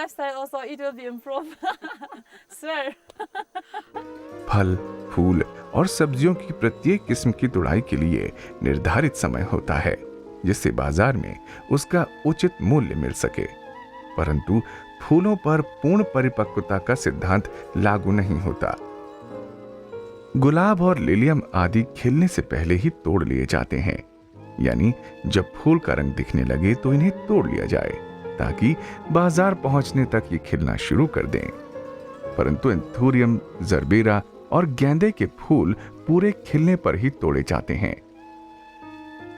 Lifestyle also it will be improved. Swear. फल, फूल और सब्जियों की प्रत्येक किस्म की तुड़ाई के लिए निर्धारित समय होता है, जिससे बाजार में उसका उचित मूल्य मिल सके। परंतु फूलों पर पूर्ण परिपक्वता का सिद्धांत लागू नहीं होता। गुलाब और लिलियम आदि खिलने से पहले ही तोड़ लिए जाते हैं, यानी जब फूल का रंग दिखने लगे तो इन्हें तोड़ लिया जाए, ताकि बाजार पहुंचने तक ये खिलना शुरू कर दें। परंतु एंथूरियम, जरबेरा और गेंदे के फूल पूरे खिलने पर ही तोड़े जाते हैं।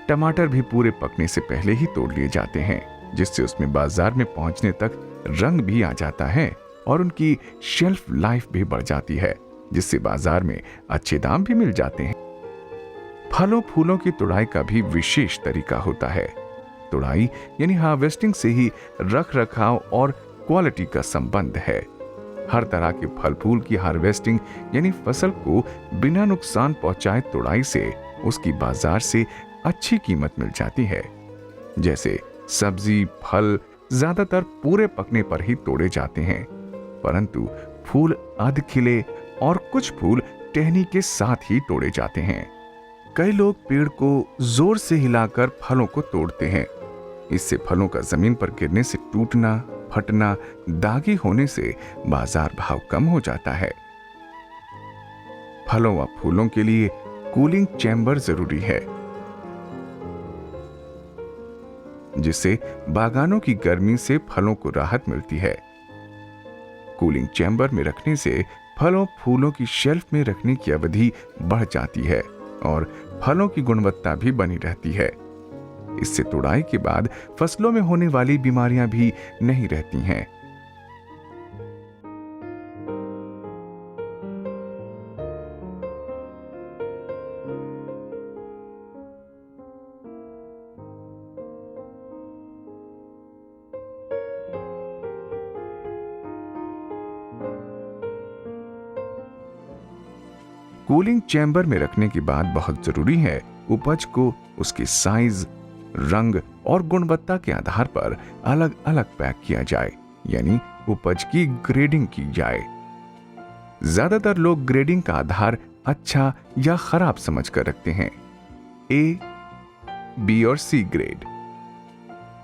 टमाटर भी पूरे पकने से पहले ही तोड़ लिए जाते हैं, जिससे उसमें बाजार में पहुंचने तक रंग भी आ जाता है और उनकी शेल्फ लाइफ भी बढ़ जाती है, जिससे बाजार में अच्छे दाम भी मिल जाते हैं। फलों फूलों की तुड़ाई का भी विशेष तरीका होता है। तुड़ाई यानी हार्वेस्टिंग से ही रख रखाव और क्वालिटी का संबंध है। हर तरह के फल फूल की हार्वेस्टिंग यानी फसल को बिना नुकसान पहुंचाए तुड़ाई से उसकी बाजार से अच्छी कीमत मिल जाती है। जैसे सब्जी, फल ज्यादातर पूरे पकने पर ही तोड़े जाते हैं, परंतु फूल अध खिले और कुछ फूल टहनी के साथ ही तोड़े जाते हैं। कई लोग पेड़ को जोर से हिलाकर फलों को तोड़ते हैं। इससे फलों का जमीन पर गिरने से टूटना, फटना, दागी होने से बाजार भाव कम हो जाता है। फलों व फूलों के लिए कूलिंग चैम्बर जरूरी है, जिससे बागानों की गर्मी से फलों को राहत मिलती है। कूलिंग चैम्बर में रखने से फलों फूलों की शेल्फ में रखने की अवधि बढ़ जाती है और फलों की गुणवत्ता भी बनी रहती है। इससे तुड़ाई के बाद फसलों में होने वाली बीमारियां भी नहीं रहती हैं। कूलिंग चैम्बर में रखने की बात बहुत जरूरी है। उपज को उसके साइज, रंग और गुणवत्ता के आधार पर अलग अलग पैक किया जाए, यानी उपज की ग्रेडिंग की जाए। ज्यादातर लोग ग्रेडिंग का आधार अच्छा या खराब समझकर रखते हैं, ए, बी और सी ग्रेड।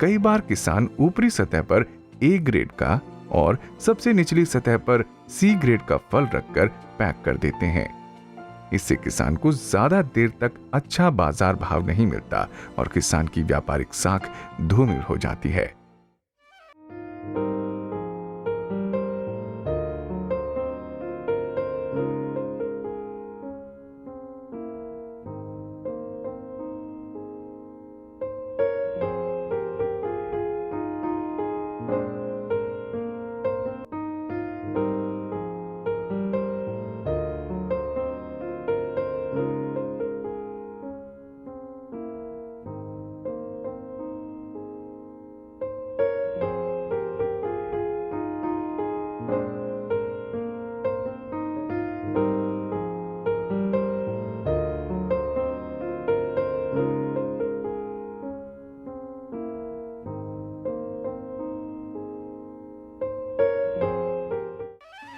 कई बार किसान ऊपरी सतह पर ए ग्रेड का और सबसे निचली सतह पर सी ग्रेड का फल रखकर पैक कर देते हैं। इससे किसान को ज्यादा देर तक अच्छा बाजार भाव नहीं मिलता और किसान की व्यापारिक साख धूमिल हो जाती है।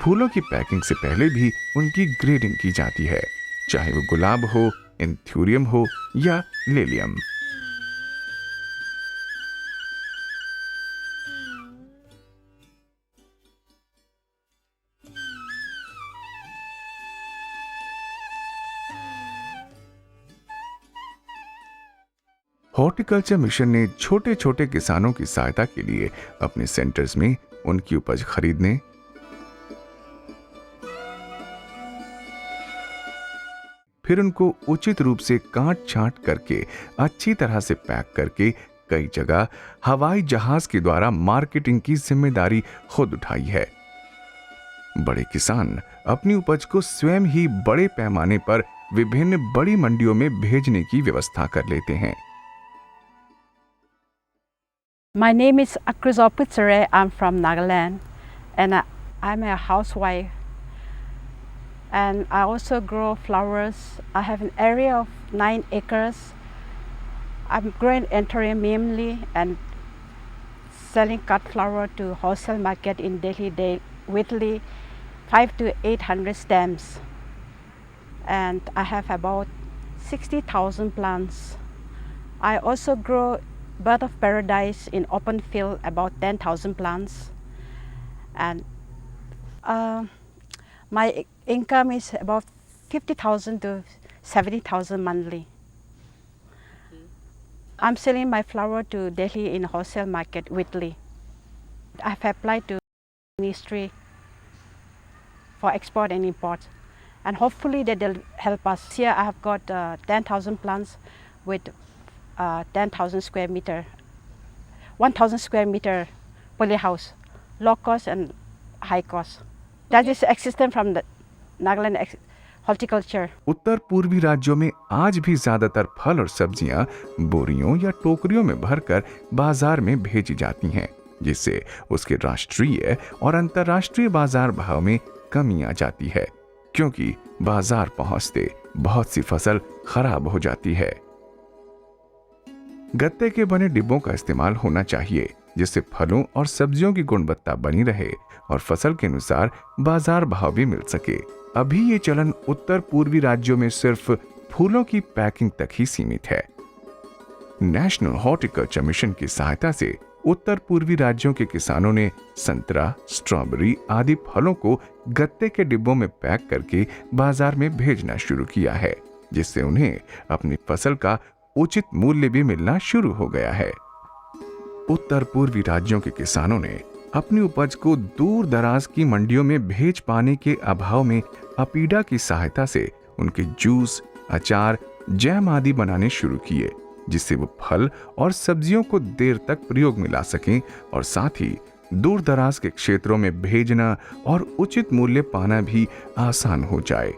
फूलों की पैकिंग से पहले भी उनकी ग्रेडिंग की जाती है, चाहे वो गुलाब हो, एंथूरियम हो या लिलियम। हॉर्टिकल्चर मिशन ने छोटे छोटे किसानों की सहायता के लिए अपने सेंटर्स में उनकी उपज खरीदने, फिर उनको उचित रूप से काट छांट करके अच्छी तरह से पैक करके कई जगह हवाई जहाज के द्वारा मार्केटिंग की जिम्मेदारी खुद उठाई है। बड़े किसान अपनी उपज को स्वयं ही बड़े पैमाने पर विभिन्न बड़ी मंडियों में भेजने की व्यवस्था कर लेते हैं। My name is Akruzo Putsare. I'm from Nagaland, and I'm a housewife. And I also grow flowers. I have an area of 9 acres. I'm growing anthurium mainly and selling cut flower to wholesale market in Delhi weekly 5 to 800 stems, and I have about 60,000 plants. I also grow bird of paradise in open field, about 10,000 plants, and my income is about 50,000 to 70,000 monthly. I'm selling my flower to Delhi in wholesale market weekly. I've applied to ministry for export and import, and hopefully they'll help us. Here I have got 10,000 plants with 10,000 square meter, 1,000 square meter polyhouse, low cost and high cost. That is existent from the Nagaland horticulture. उत्तर पूर्वी राज्यों में आज भी ज्यादातर फल और सब्जियां बोरियों या टोकरियों में भरकर बाजार में भेजी जाती हैं, जिससे उसके राष्ट्रीय और अंतर्राष्ट्रीय बाजार भाव में कमी आ जाती है, क्योंकि बाजार पहुंचते बहुत सी फसल खराब हो जाती है। गत्ते के बने डिब्बों का इस्तेमाल होना चाहिए, जिससे फलों और सब्जियों की गुणवत्ता बनी रहे और फसल के अनुसार बाजार भाव भी मिल सके। अभी ये चलन उत्तर पूर्वी राज्यों में सिर्फ फूलों की पैकिंग तक ही सीमित है। नेशनल हॉर्टिकल्चर मिशन की सहायता से उत्तर पूर्वी राज्यों के किसानों ने संतरा, स्ट्रॉबेरी आदि फलों को गत्ते के डिब्बों में पैक करके बाजार में भेजना शुरू किया है, जिससे उन्हें अपनी फसल का उचित मूल्य भी मिलना शुरू हो गया है। उत्तर पूर्वी राज्यों के किसानों ने अपनी उपज को दूर दराज की मंडियों में भेज पाने के अभाव में अपीडा की सहायता से उनके जूस, अचार, जैम आदि बनाने शुरू किए, जिससे वो फल और सब्जियों को देर तक प्रयोग में ला सकें और साथ ही दूर दराज के क्षेत्रों में भेजना और उचित मूल्य पाना भी आसान हो जाए।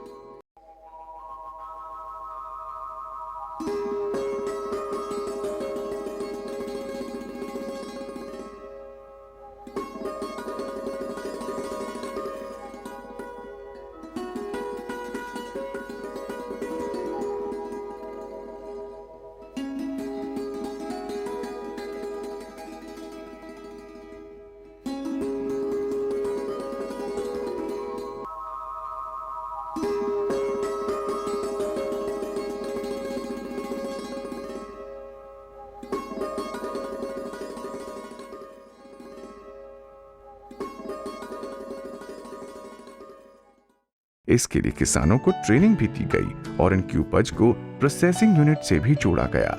इसके लिए किसानों को ट्रेनिंग भी दी गई और इनकी उपज को प्रोसेसिंग यूनिट से भी जोड़ा गया।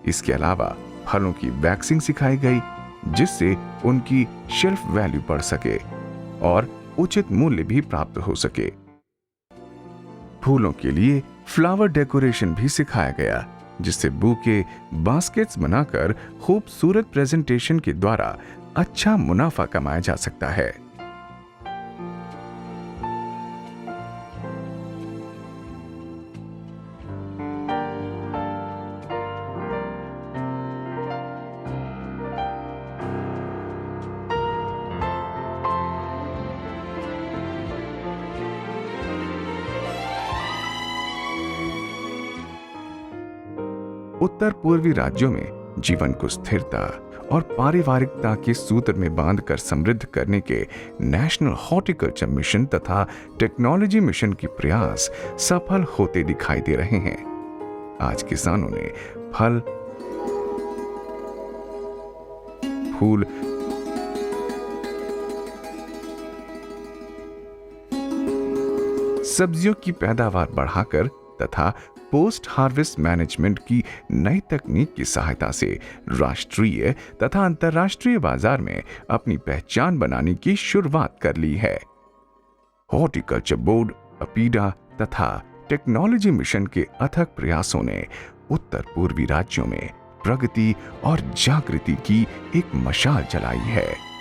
इसके अलावा फलों की वैक्सिंग सिखाई गई, जिससे उनकी शेल्फ वैल्यू बढ़ सके और उचित मूल्य भी प्राप्त हो सके। फूलों के लिए फ्लावर डेकोरेशन भी सिखाया गया, जिससे बुके, बास्केट्स बनाकर खूबसूरत प्रेजेंटेशन के द्वारा अच्छा मुनाफा कमाया जा सकता है। उत्तर पूर्वी राज्यों में जीवन को स्थिरता और पारिवारिकता के सूत्र में बांधकर समृद्ध करने के नेशनल हॉर्टिकल्चर मिशन तथा टेक्नोलॉजी मिशन के प्रयास सफल होते दिखाई दे रहे हैं। आज किसानों ने फल, फूल, सब्जियों की पैदावार बढ़ाकर तथा पोस्ट हार्वेस्ट मैनेजमेंट की नई तकनीक की सहायता से राष्ट्रीय तथा अंतर्राष्ट्रीय बाजार में अपनी पहचान बनाने की शुरुआत कर ली है। हॉर्टिकल्चर बोर्ड, अपीडा तथा टेक्नोलॉजी मिशन के अथक प्रयासों ने उत्तर पूर्वी राज्यों में प्रगति और जागृति की एक मशाल जलाई है।